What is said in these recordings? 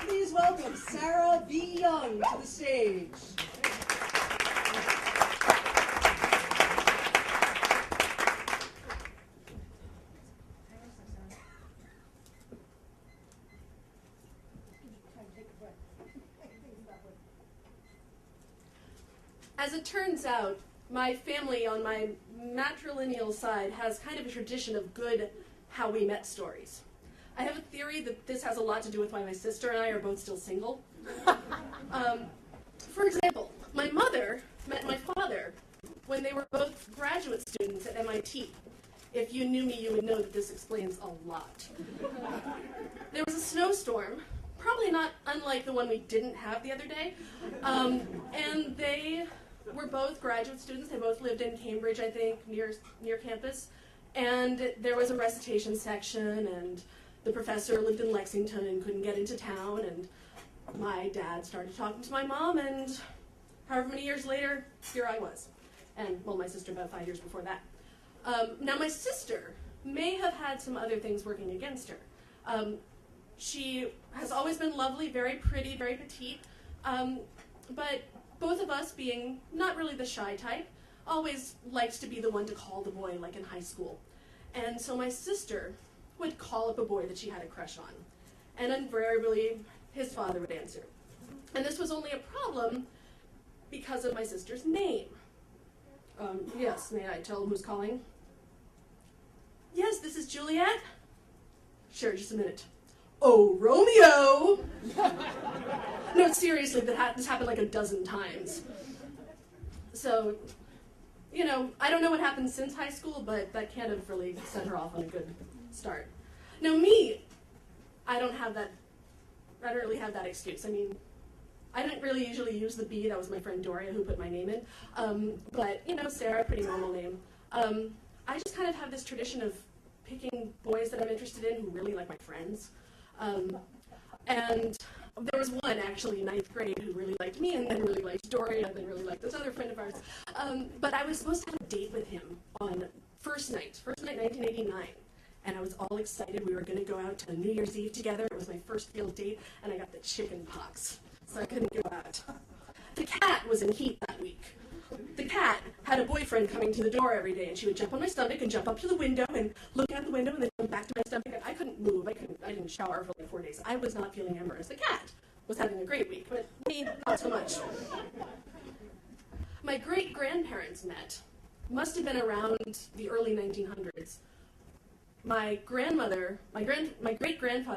please welcome Sarah V. Young to the stage. As it turns out, my family on my matrilineal side has kind of a tradition of good how we met stories. I have a theory that this has a lot to do with why my sister and I are both still single. For example, my mother met my father when they were both graduate students at MIT. If you knew me, you would know that this explains a lot. There was a snowstorm, probably not unlike the one we didn't have the other day, and they were both graduate students. They both lived in Cambridge, I think, near campus. And there was a recitation section, and the professor lived in Lexington and couldn't get into town. And my dad started talking to my mom, and however many years later, here I was. And, well, my sister about 5 years before that. Now, my sister may have had some other things working against her. She has always been lovely, very pretty, very petite, but both of us, being not really the shy type, always liked to be the one to call the boy, like in high school. And so my sister would call up a boy that she had a crush on, and invariably his father would answer. And this was only a problem because of my sister's name. Yes, may I tell him who's calling? Yes, this is Juliet. Sure, just a minute. Oh, Romeo! No, seriously, this happened like a dozen times. So, you know, I don't know what happened since high school, but that can't have really set her off on a good start. Now me, I don't really have that excuse. I mean, I didn't really usually use the B. That was my friend Doria who put my name in. But, you know, Sarah, pretty normal name. I just kind of have this tradition of picking boys that I'm interested in who really like my friends. And there was one, actually, in 9th grade who really liked me, and then really liked Doria, and then really liked this other friend of ours. But I was supposed to have a date with him on first night 1989. And I was all excited. We were going to go out to New Year's Eve together. It was my first real date, and I got the chicken pox, so I couldn't go out. The cat was in heat that week. The cat had a boyfriend coming to the door every day, and she would jump on my stomach and jump up to the window and look out the window and then jump back to my stomach. And I couldn't move. I didn't shower for like 4 days. I was not feeling amorous. The cat was having a great week, but me, not so much. My great-grandparents met. Must have been around the early 1900s. My great-grandfather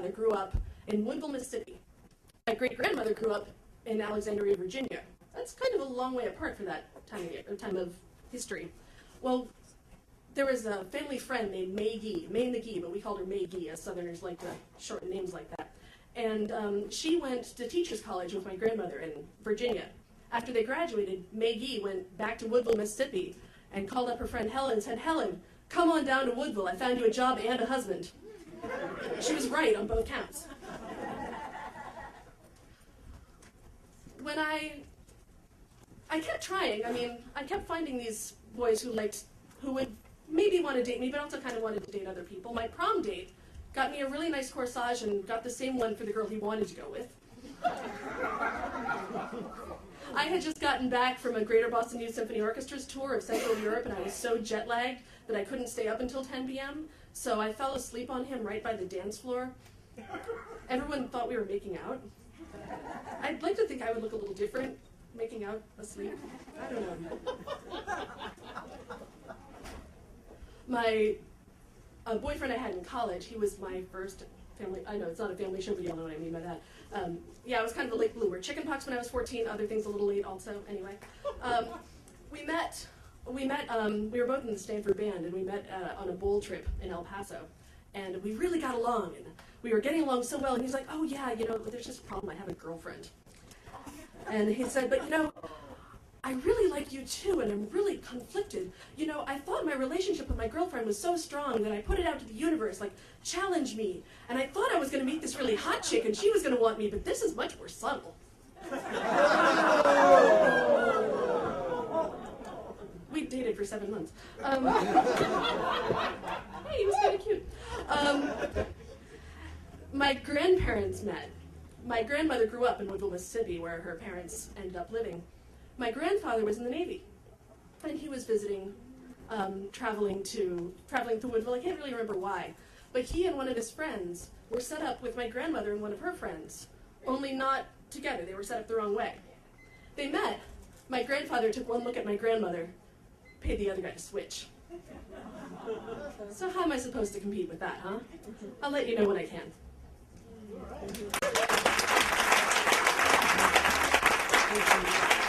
grew up in Woodville, Mississippi. My great-grandmother grew up in Alexandria, Virginia. That's kind of a long way apart for that time of history. Well, there was a family friend named May McGee, but we called her May Gee, as Southerners like to shorten names like that. And she went to teachers college with my grandmother in Virginia. After they graduated, May Gee went back to Woodville, Mississippi, and called up her friend Helen and said, "Helen, come on down to Woodville. I found you a job and a husband." She was right on both counts. When I kept trying. I mean, I kept finding these boys who would maybe want to date me, but also kind of wanted to date other people. My prom date got me a really nice corsage and got the same one for the girl he wanted to go with. I had just gotten back from a Greater Boston Youth Symphony Orchestra's tour of Central Europe, and I was so jet-lagged that I couldn't stay up until 10 p.m., so I fell asleep on him right by the dance floor. Everyone thought we were making out. I'd like to think I would look a little different making out asleep. I don't know. My boyfriend I had in college, he was my first family. I know it's not a family show, but you'll know what I mean by that. Yeah, I was kind of a late bloomer. Chickenpox when I was 14, other things a little late also. Anyway, we were both in the Stanford band, and we met on a bowl trip in El Paso. And we really got along, and we were getting along so well, and he's like, "Oh yeah, you know, there's just a problem, I have a girlfriend." And he said, "But you know, I really like you too, and I'm really conflicted. You know, I thought my relationship with my girlfriend was so strong that I put it out to the universe, like, challenge me. And I thought I was going to meet this really hot chick, and she was going to want me, but this is much more subtle." We dated for 7 months. Hey, he was kind of cute. My grandparents met My grandmother grew up in Woodville, Mississippi, where her parents ended up living. My grandfather was in the Navy, and he was visiting, traveling to Woodville. I can't really remember why, but he and one of his friends were set up with my grandmother and one of her friends, only not together. They were set up the wrong way. They met. My grandfather took one look at my grandmother, paid the other guy to switch. So how am I supposed to compete with that, huh? I'll let you know when I can. Thank you.